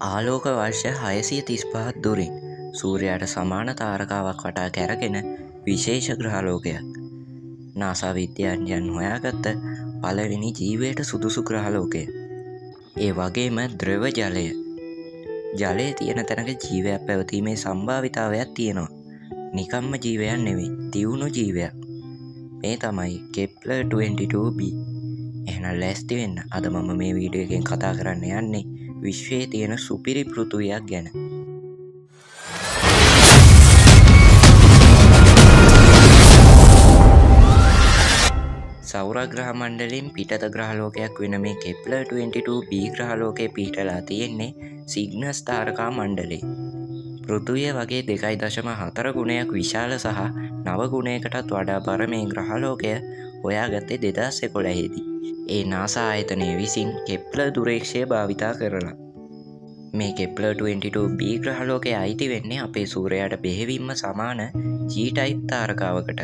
ආලෝක වර්ෂ 635 දුරින් සූර්යයාට සමාන තාරකාවක් වටා කැරගෙන විශේෂ ග්‍රහලෝකයක්. නාසා විද්‍යාඥයන් හොයාගත්ත පළවෙනි ජීවයට සුදුසු ග්‍රහලෝකය. ඒ වගේම ද්‍රව ජලය. ජලය තියෙන තැනක ජීවයක් පැවතීමේ සම්භාවිතාවයක් තියෙනවා. නිකම්ම ජීවයක් නෙවෙයි, තියුණු ජීවයක්. මේ තමයි කෙප්ලර් 22b. එහෙනම් ලෑස්ති වෙන්න. අද මම මේ වීඩියෝ එකෙන් කතා කරන්න යන්නේ විශ්වයේ තියෙන සුපිරි පෘථුවියක් ගැන. සෞරග්‍රහ මණ්ඩලයෙන් පිටත ග්‍රහලෝකයක් වෙන මේ කෙප්ලර් 22b ග්‍රහලෝකයේ පිහිටලා තියෙන්නේ සිග්නස් තාරකා මණ්ඩලයේ. පෘථුවිය වගේ 2.4 ගුණයක් විශාල සහ 9 ගුණයකටත් වඩා බර මේ ග්‍රහලෝකය හොයාගත්තේ 2011 දී. ඒ නාසා ආයතනය විසින් කෙප්ලර් දුරේක්ෂය භාවිතා කරලා. මේ කෙප්ලර් 22b ග්‍රහලෝකය අයිති වෙන්නේ අපේ සූර්යයාට බෙහෙවින්ම සමාන G-type තාරකාවකට.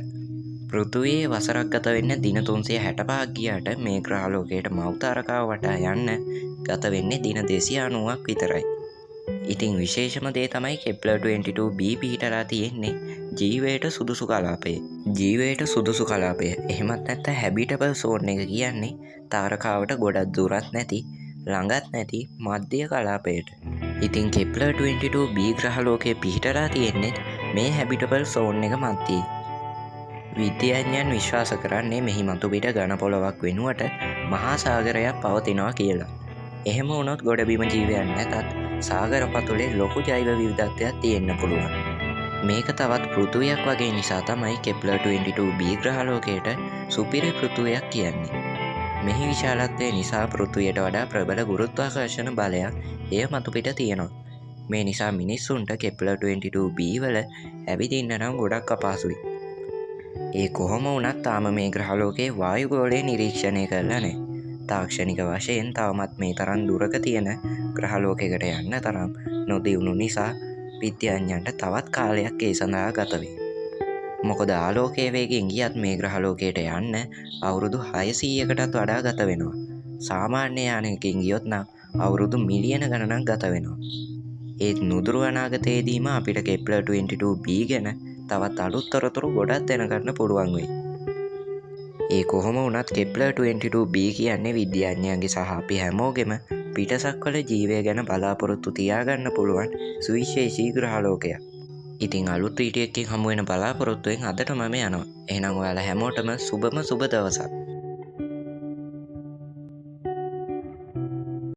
පෘථුවියේ වසරක් ගත වෙන්න දින 365ක් ගියාට මේ ග්‍රහලෝකයට මව් තාරකාව වටා යන්න ගත වෙන්නේ දින 290ක් විතරයි. ඉතින් විශේෂම දේ තමයි කෙප්ලර් 22b පිහිටලා තියෙන්නේ ජීවයට සුදුසු කලාපයේ. ජීවයට සුදුසු කලාපය. එහෙමත් නැත්නම් හැබිටබල් සෝන් එක කියන්නේ තාරකාවට ගොඩක් දුරත් නැති, ළඟත් නැති මධ්‍ය කලාපයට. ඉතින් කෙප්ලර් 22b ග්‍රහලෝකයේ පිහිටලා තියෙන්නේ මේ හැබිටබල් සෝන් එක මැද්දේ. විද්‍යාඥයන් විශ්වාස කරන්නේ මෙහි මතුපිට ඝන පොළොවක් වෙනුවට මහා සාගරයක් පවතිනවා කියලා. එහෙම වුණොත් ගොඩබිම ජීවයන් නැතත් සාගර පතුලේ ලොකු ජෛව විවිධත්වයක් තියෙන්න පුළුවන්. මේක තවත් පෘථුවියක් වගේ නිසා තමයි කෙප්ලර් 22b ග්‍රහලෝකයට සුපිරි පෘථුවියක් කියන්නේ. මෙහි විශාලත්වය නිසා පෘථුවියට වඩා ප්‍රබල ගුරුත්වාකර්ෂණ බලයක් එය මතුපිට තියෙනවා. මේ නිසා මිනිස්සුන්ට කෙප්ලර් 22b වල ඇවිදින්න නම් ගොඩක් අපහසුයි. ඒ කොහොම වුණත් තාම මේ ග්‍රහලෝකයේ වායුගෝලය නිරීක්ෂණය කරලා නැහැ. තාක්ෂණික වශයෙන් තවමත් මේ තරම් දුරක තියෙන ග්‍රහලෝකයකට යන්න තරම් නොදියුණු නිසා විද්‍යාඥයන්ට තවත් කාලයක් ඒ සඳහා ගත වේ. මොකද ආලෝකයේ වේගයෙන් ගියත් මේ ග්‍රහලෝකයට යන්න අවුරුදු 600කටත් වඩා ගත වෙනවා. සාමාන්‍ය යානයකින් ගියොත් නම් අවුරුදු මිලියන ගණනක් ගත වෙනවා. ඒත් නුදුරු අනාගතයේදීම අපිට කෙප්ලර් 22b ගැන තවත් අලුත් තොරතුරු ගොඩක් දැනගන්න පුළුවන් වෙයි. ඒ කොහොම වුණත් කෙප්ලර් 22b කියන්නේ විද්‍යාඥයන්ගේ සහ අපි හැමෝගෙම පිටසක්වල ජීවය ගැන බලාපොරොත්තු තියාගන්න පුළුවන් සුවිශේෂී ග්‍රහලෝකයක්. ඉතින් අලුත් වීඩියෝ එකකින් හමු වෙන බලාපොරොත්තුවෙන් අදට මම යනවා. එහෙනම් ඔයාලා හැමෝටම සුබම සුබ දවසක්.